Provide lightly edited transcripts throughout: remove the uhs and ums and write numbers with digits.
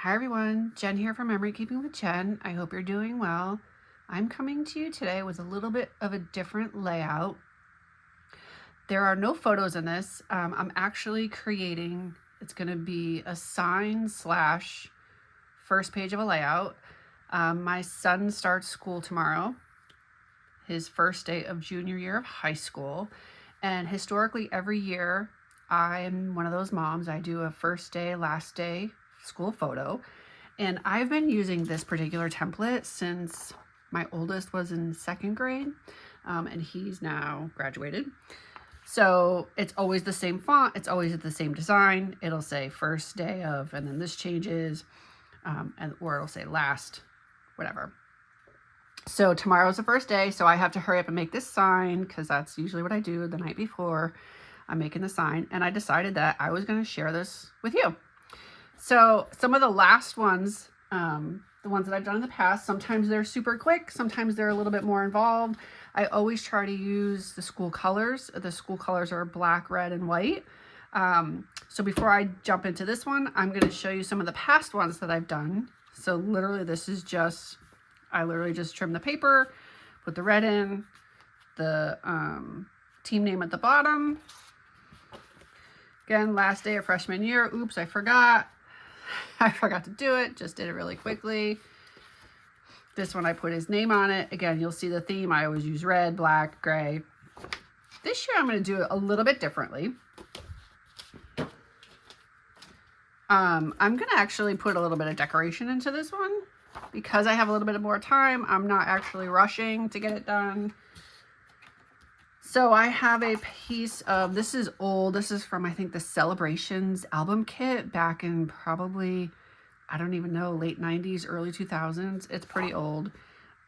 Hi everyone, Jen here from Memory Keeping with Jenn. I hope you're doing well. I'm coming to you today with a little bit of a different layout. There are no photos in this. I'm actually creating, it's going to be a sign slash first page of a layout. My son starts school tomorrow, his first day of junior year of high school. And historically every year, I'm one of those moms. I do a first day, last day school photo. And I've been using this particular template since my oldest was in second grade, and he's now graduated. So it's always the same font. It's always the same design. It'll say first day of, and then this changes, or it'll say last, whatever. So tomorrow's the first day, so I have to hurry up and make this sign because that's usually what I do the night before. I'm making the sign, and I decided that I was going to share this with you. So some of the last ones, the ones that I've done in the past, sometimes they're super quick, sometimes they're a little bit more involved. I always try to use the school colors. The school colors are black, red, and white. So before I jump into this one, I'm going to show you some of the past ones that I've done. So literally this is just, I literally just trim the paper, put the red in, the team name at the bottom. Again, last day of freshman year. Oops, I forgot. I forgot to do it. Just did it really quickly. This one I put his name on it. Again, you'll see the theme. I always use red, black, gray. This year I'm going to do it a little bit differently. I'm going to actually put a little bit of decoration into this one. Because I have a little bit more time, I'm not actually rushing to get it done. So I have a piece of, this is old, this is from I think the Celebrations album kit back in probably, I don't even know, late 90s, early 2000s. It's pretty old.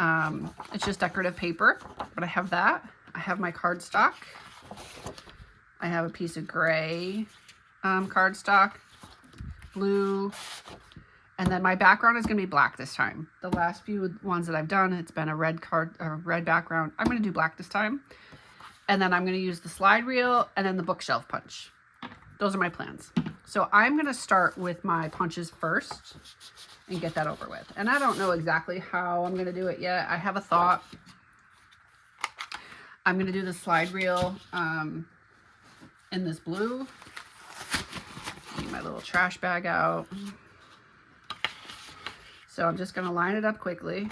It's just decorative paper, but I have that. I have my cardstock. I have a piece of gray cardstock, blue, and then my background is going to be black this time. The last few ones that I've done, it's been a red background. I'm going to do black this time. And then I'm going to use the slide reel and then the bookshelf punch. Those are my plans. So I'm going to start with my punches first and get that over with. And I don't know exactly how I'm going to do it yet. I have a thought. I'm going to do the slide reel in this blue. Get my little trash bag out. So I'm just going to line it up quickly.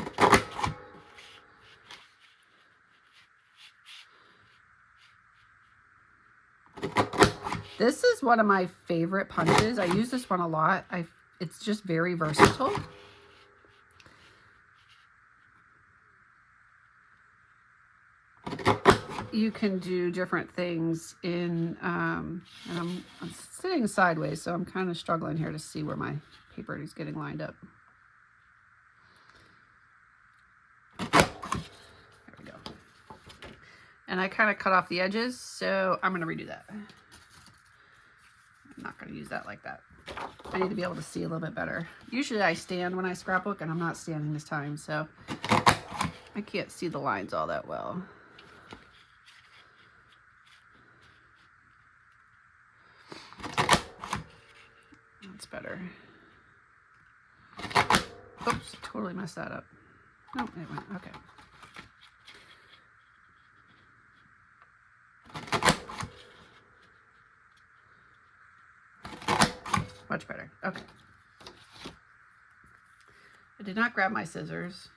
This is one of my favorite punches. I use this one a lot. It's just very versatile. You can do different things in, and I'm sitting sideways, so I'm kind of struggling here to see where my paper is getting lined up. There we go. And I kind of cut off the edges, so I'm going to redo that. I'm not going to use that like that. I need to be able to see a little bit better. Usually I stand when I scrapbook, and I'm not standing this time, so I can't see the lines all that well. That's better. Oops, totally messed that up. No, it went, okay. Much better. Okay. I did not grab my scissors,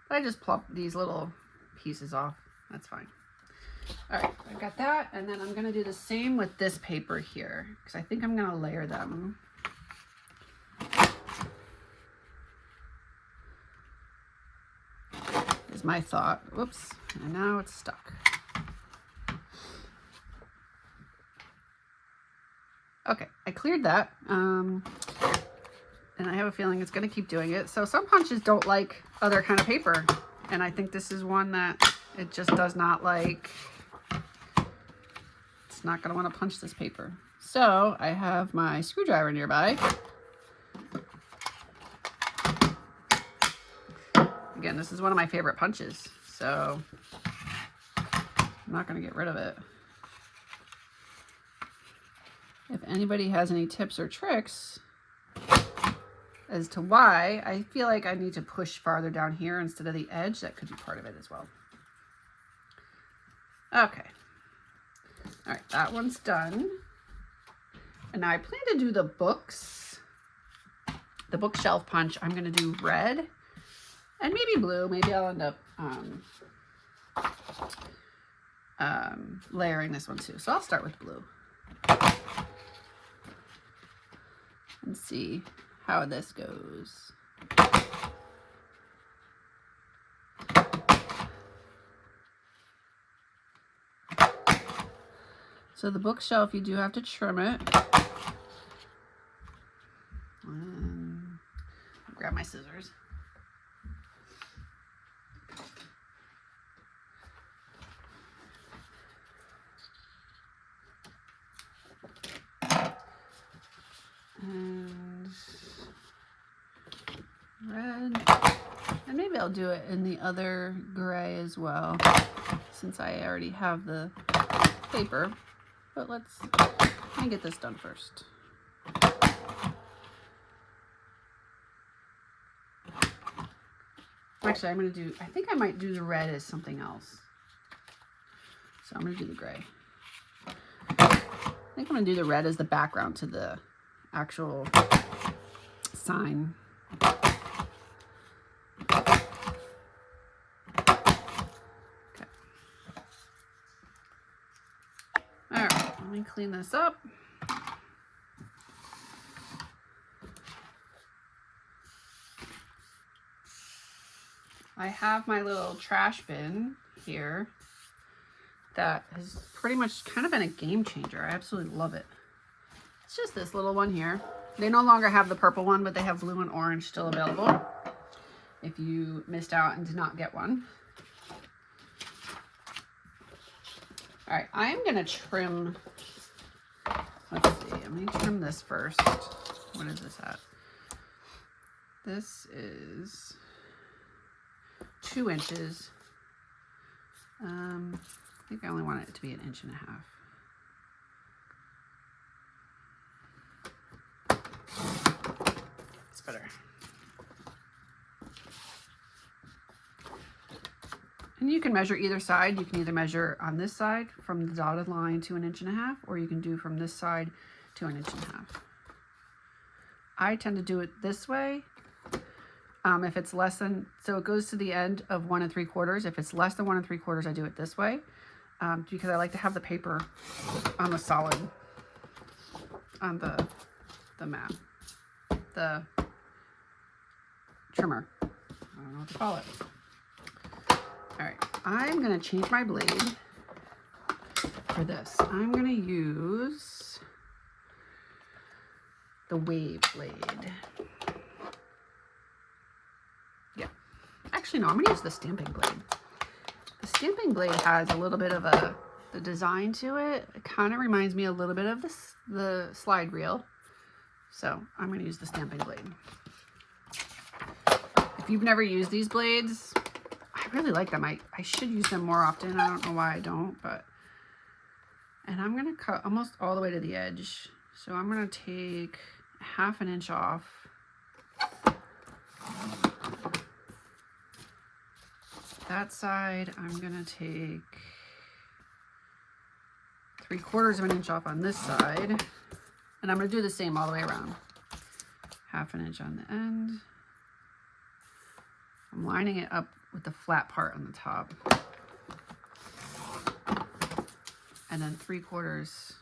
but I just plopped these little pieces off. That's fine. All right, I've got that, and then I'm going to do the same with this paper here because I think I'm going to layer them. Is my thought. Whoops, and now it's stuck. Okay, I cleared that, and I have a feeling it's going to keep doing it. So some punches don't like other kind of paper, and I think this is one that it just does not like. It's not going to want to punch this paper. So I have my screwdriver nearby. Again, this is one of my favorite punches, so I'm not going to get rid of it. If anybody has any tips or tricks, as to why I feel like I need to push farther down here instead of the edge. That could be part of it as well. Okay. All right, that one's done. And now I plan to do the books. The bookshelf punch, I'm gonna do red and maybe blue. Maybe I'll end up layering this one too. So I'll start with blue and see how this goes. So the bookshelf, you do have to trim it. Grab my scissors. And red. And maybe I'll do it in the other gray as well, since I already have the paper. But let me get this done first. Actually, I think I might do the red as something else. So I'm gonna do the gray. I think I'm gonna do the red as the background to the actual sign. Okay. All right, let me clean this up. I have my little trash bin here that has pretty much kind of been a game changer. I absolutely love it. It's just this little one here. They no longer have the purple one, but they have blue and orange still available if you missed out and did not get one. All right, I am gonna trim, let's see, I'm gonna trim this first. What is this at? This is 2 inches. I think I only want it to be 1.5 inches. It's better. And you can measure either side. You can either measure on this side from the dotted line to 1.5 inches, or you can do from this side to 1.5 inches. I tend to do it this way. If it's less than, so it goes to the end of 1 3/4. If it's less than 1 3/4, I do it this way, because I like to have the paper on the solid, on the mat, the trimmer. I don't know what to call it. All right, I'm gonna change my blade for this. I'm gonna use the wave blade. Actually, no, I'm gonna use the stamping blade. The stamping blade has a little bit of the design to it. It kind of reminds me a little bit of the slide reel. So I'm gonna use the stamping blade. If you've never used these blades, I really like them. I should use them more often. I don't know why I don't, but, and I'm gonna cut almost all the way to the edge. So I'm gonna take 1/2 inch off. That side, I'm gonna take 3/4 inch off on this side, and I'm gonna do the same all the way around. 1/2 inch on the end. I'm lining it up with the flat part on the top, and then 3/4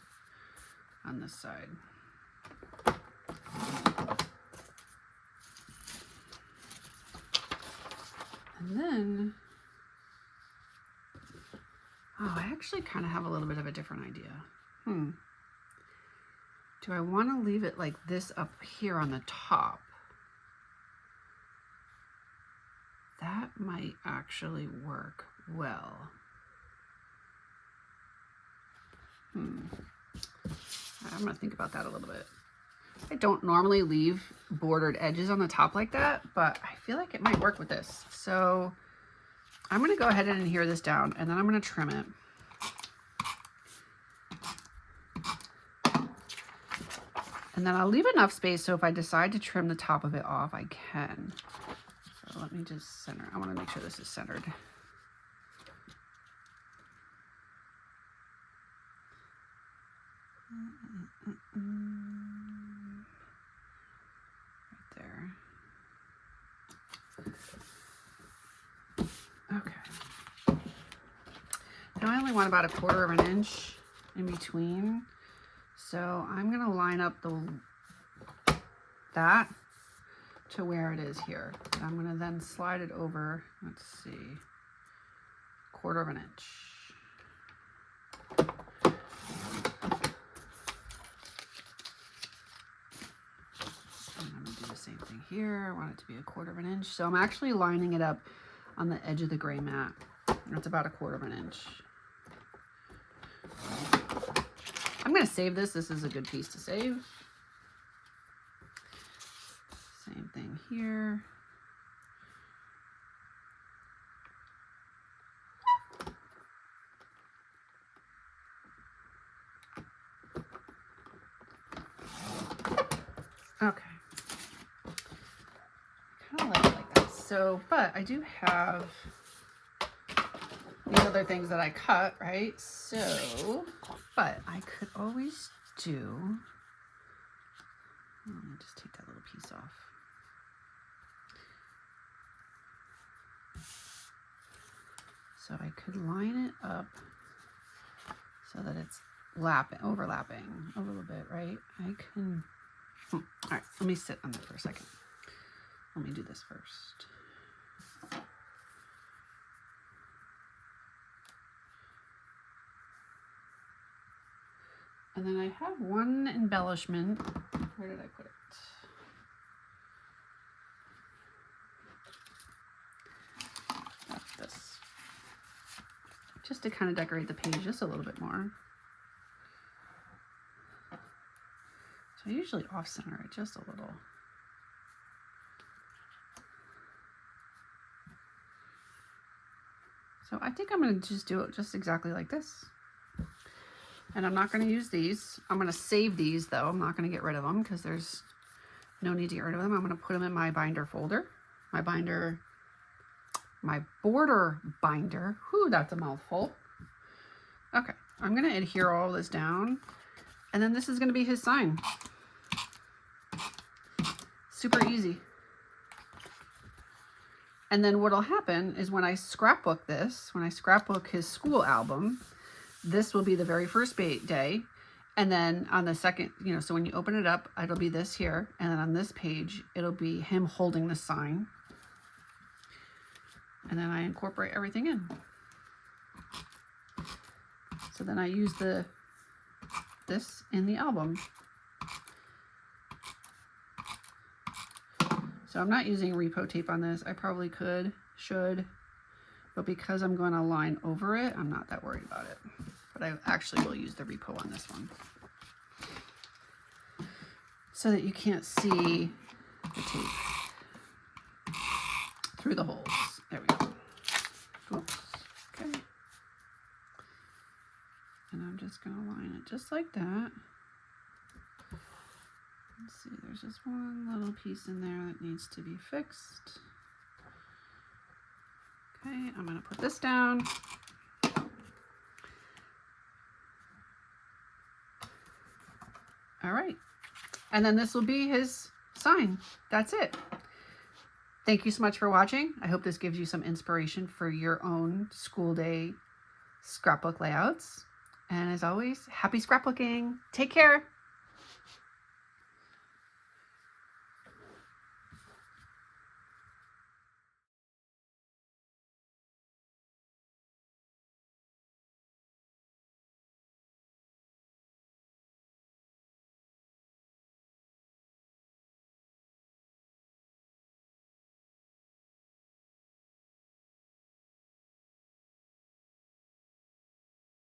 on this side. And then, oh, I actually kind of have a little bit of a different idea. Do I want to leave it like this up here on the top? That might actually work well. I'm gonna think about that a little bit. I don't normally leave bordered edges on the top like that, but I feel like it might work with this. So I'm gonna go ahead and adhere this down, and then I'm gonna trim it. And then I'll leave enough space so if I decide to trim the top of it off, I can. So let me just center. I want to make sure this is centered. Right there. Okay. Now I only want about 1/4 of an inch in between. So I'm going to line up that to where it is here. And I'm going to then slide it over, let's see, 1/4 of an inch. And I'm going to do the same thing here. I want it to be 1/4 of an inch. So I'm actually lining it up on the edge of the gray mat. It's about 1/4 of an inch. I'm going to save this. This is a good piece to save. Same thing here. Okay. I kind of like that. So, but I do have these other things that I cut, right? So, but I could always do, let me just take that little piece off. So I could line it up so that it's overlapping a little bit, right? I can, all right, let me sit on that for a second. Let me do this first. And then I have one embellishment. Where did I put it? That's this. Just to kind of decorate the page just a little bit more. So I usually off-center it just a little. So I think I'm going to just do it just exactly like this. And I'm not going to use these. I'm going to save these though. I'm not going to get rid of them because there's no need to get rid of them. I'm going to put them in my binder folder. My border binder. Whew, that's a mouthful. Okay, I'm going to adhere all this down. And then this is going to be his sign. Super easy. And then what'll happen is when I scrapbook this, when I scrapbook his school album, this will be the very first day. And then on the second, so when you open it up, it'll be this here. And then on this page, it'll be him holding the sign. And then I incorporate everything in. So then I use this in the album. So I'm not using repo tape on this. I probably should, but because I'm going to line over it, I'm not that worried about it. But I actually will use the repo on this one so that you can't see the tape through the holes. There we go. Oops. Okay. And I'm just going to line it just like that. Let's see, there's just one little piece in there that needs to be fixed. Okay, I'm going to put this down. All right, and then this will be his sign. That's it. Thank you so much for watching. I hope this gives you some inspiration for your own school day scrapbook layouts. And as always, happy scrapbooking. Take care.